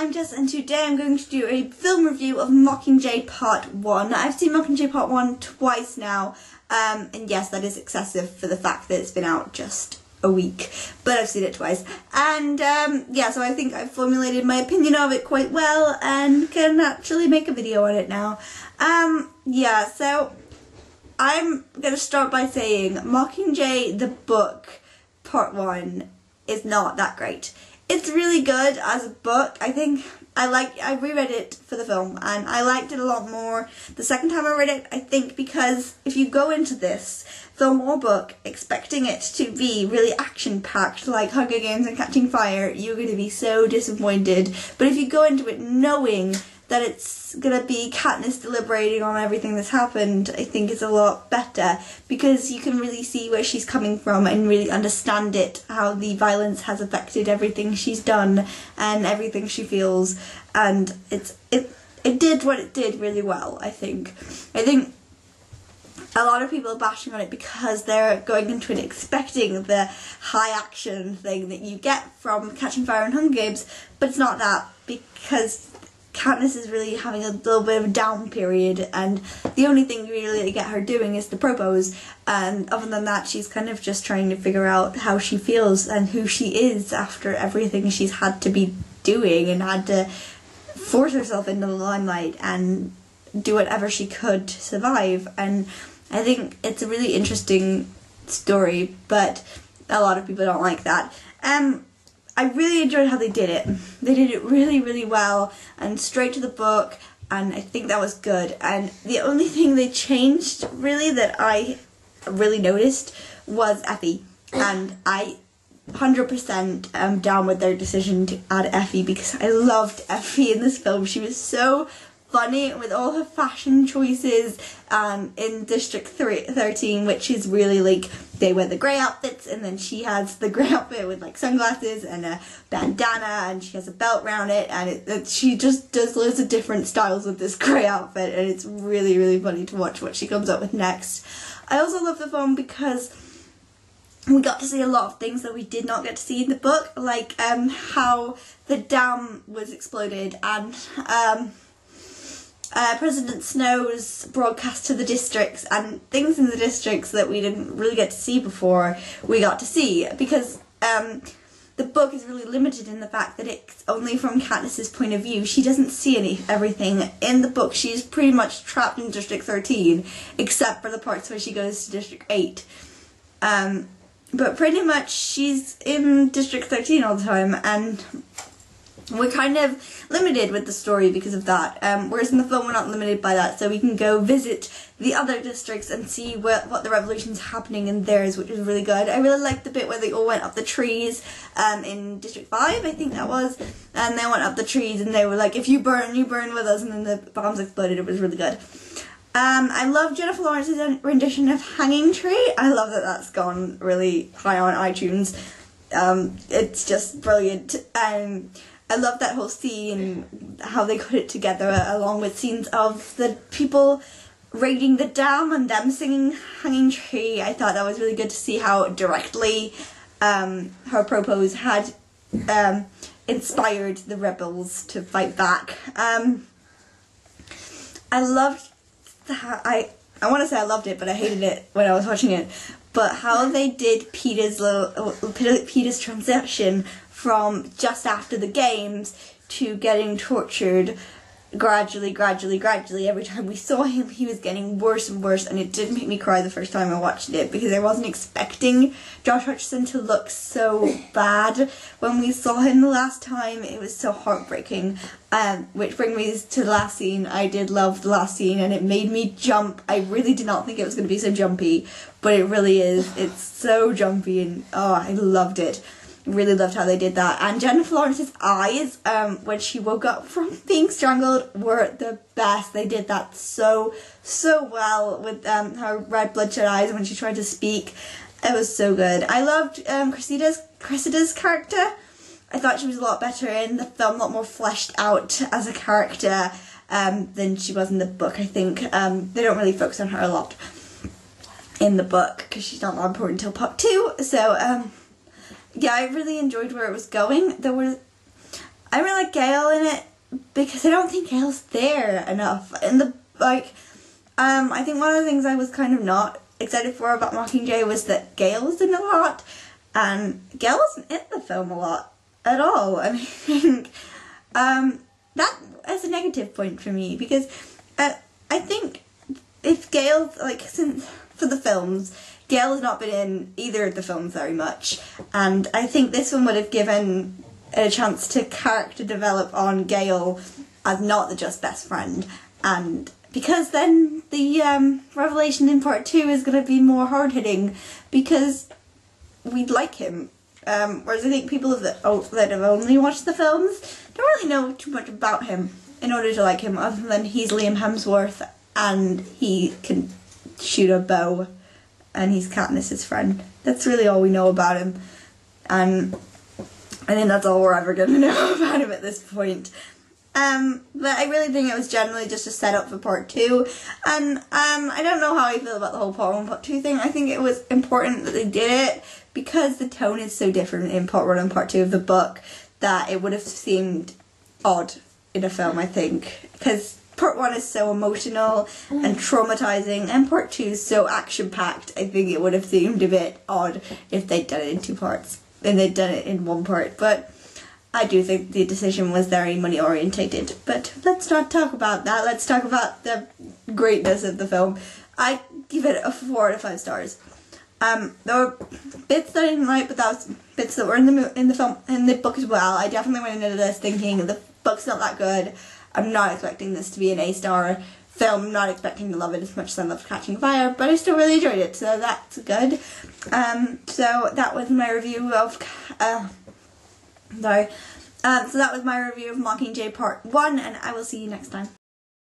I'm Jess, and today I'm going to do a film review of Mockingjay Part 1. I've seen Mockingjay Part 1 twice now, and yes, that is excessive for the fact that it's been out just a week, but I've seen it twice. And yeah, so I think I've formulated my opinion of it quite well and can actually make a video on it now. Yeah, so I'm going to start by saying Mockingjay, the book, Part 1, is not that great. It's really good as a book. I think I reread it for the film and I liked it a lot more the second time I read it, I think, because if you go into this film or book expecting it to be really action-packed like Hunger Games and Catching Fire, you're going to be so disappointed. But if you go into it knowing that it's going to be Katniss deliberating on everything that's happened, I think it's a lot better, because you can really see where she's coming from and really understand it, how the violence has affected everything she's done and everything she feels, and it did what it did really well, I think. I think a lot of people are bashing on it because they're going into it expecting the high action thing that you get from Catching Fire and Hunger Games, but it's not that, because Katniss is really having a little bit of a down period, and the only thing you really get her doing is to propose, and other than that she's kind of just trying to figure out how she feels and who she is after everything she's had to be doing and had to force herself into the limelight and do whatever she could to survive. And I think it's a really interesting story, but a lot of people don't like that. I really enjoyed how they did it. They did it really, really well and straight to the book, and I think that was good. And the only thing they changed, really, that I really noticed was Effie. And I 100% am down with their decision to add Effie, because I loved Effie in this film. She was so funny with all her fashion choices in District 13, which is really like they wear the grey outfits, and then she has the grey outfit with like sunglasses and a bandana, and she has a belt around it, and she just does loads of different styles with this grey outfit, and it's really, really funny to watch what she comes up with next. I also love the film because we got to see a lot of things that we did not get to see in the book, like how the dam was exploded, and President Snow's broadcast to the districts, and things in the districts that we didn't really get to see before we got to see, because the book is really limited in the fact that it's only from Katniss's point of view. She doesn't see everything. In the book she's pretty much trapped in District 13, except for the parts where she goes to District 8. But pretty much she's in District 13 all the time, and we're kind of limited with the story because of that, whereas in the film we're not limited by that, so we can go visit the other districts and see what the revolution's happening in theirs, which is really good. I really liked the bit where they all went up the trees in District 5, I think that was, and they went up the trees and they were like, if you burn with us, and then the bombs exploded. It was really good. I love Jennifer Lawrence's rendition of Hanging Tree. I love that that's gone really high on iTunes. It's just brilliant. I love that whole scene, how they put it together, along with scenes of the people raiding the dam and them singing Hanging Tree. I thought that was really good to see how directly her propose had inspired the rebels to fight back. I loved I want to say I loved it, but I hated it when I was watching it. But how they did Peter's transition from just after the games to getting tortured gradually, every time we saw him, he was getting worse and worse, and it did make me cry the first time I watched it, because I wasn't expecting Josh Hutcherson to look so bad when we saw him the last time. It was so heartbreaking, which brings me to the last scene. I did love the last scene, and it made me jump. I really did not think it was going to be so jumpy, but it really is. It's so jumpy, and oh, I loved it. Really loved how they did that. And Jennifer Lawrence's eyes, when she woke up from being strangled, were the best. They did that so well with her red bloodshot eyes when she tried to speak. It was so good. I loved Cressida's character. I thought she was a lot better in the film, a lot more fleshed out as a character than she was in the book, I think. They don't really focus on her a lot in the book because she's not that important until part 2. So, yeah, I really enjoyed where it was going. I really like Gale in it because I don't think Gale's there enough. In the, like, I think one of the things I was kind of not excited for about Mockingjay was that Gale was in a lot, and Gale wasn't in the film a lot at all. I think that is a negative point for me, because I think if Gale, like, since for the films, Gale has not been in either of the films very much, and I think this one would have given a chance to character develop on Gale as not the just best friend, and because then the revelation in part 2 is going to be more hard-hitting, because we'd like him. Whereas I think people that have only watched the films don't really know too much about him in order to like him, other than he's Liam Hemsworth and he can shoot a bow and he's Katniss's friend. That's really all we know about him, and I think that's all we're ever going to know about him at this point. But I really think it was generally just a setup for part 2, and I don't know how I feel about the whole part 1, part 2 thing. I think it was important that they did it because the tone is so different in part 1 and part 2 of the book that it would have seemed odd in a film, I think, because part 1 is so emotional and traumatizing, and part 2 is so action-packed. I think it would have seemed a bit odd if they'd done it in 2 parts, and they'd done it in 1 part, but I do think the decision was very money orientated. But let's not talk about that. Let's talk about the greatness of the film. I give it a 4 out of 5 stars. There were bits that I didn't like, but that was bits that were in the film, in the book as well. I definitely went into this thinking the book's not that good. I'm not expecting this to be an A-star film. I'm not expecting to love it as much as I loved Catching Fire, but I still really enjoyed it, so that's good. So that was my review of so that was my review of Mockingjay Part 1, and I will see you next time.